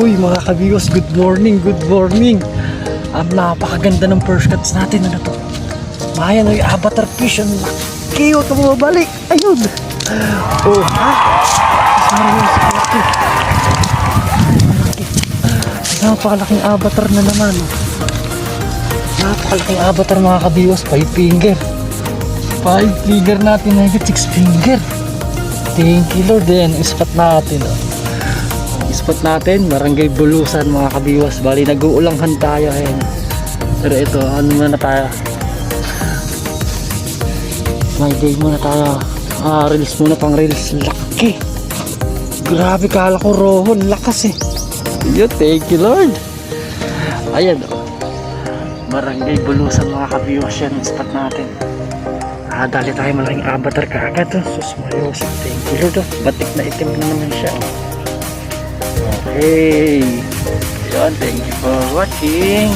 Uy mga kabigos, good morning, good morning. Napakaganda ng first cuts natin. Ano to? Mayan ay avatar fish. Ang laki. Huwag ka bumabalik. Ayun. Oh ha? Sorry, laki. Napakalaking avatar na naman. Napakalaking avatar mga kabigos. 5 finger. 5 finger natin na higit 6 finger. Thank you Lord. Yan, spot natin. Spot natin, Barangay Bulusan mga kabiwas. Bali nag-uulanghan tayo ayan. Pero ito, ano muna tayo, may day muna tayo. Reels muna, pang reels. Laki, grabe, kala ko rohon, lakas eh. Yun, thank you Lord. Ayan Barangay Bulusan mga kabiwas, yan spot natin. Dali tayo, malaking avatar kaagad. Sus mayos, thank you Lord. Batik na itim na naman siya. Okay, yun, thank you for watching.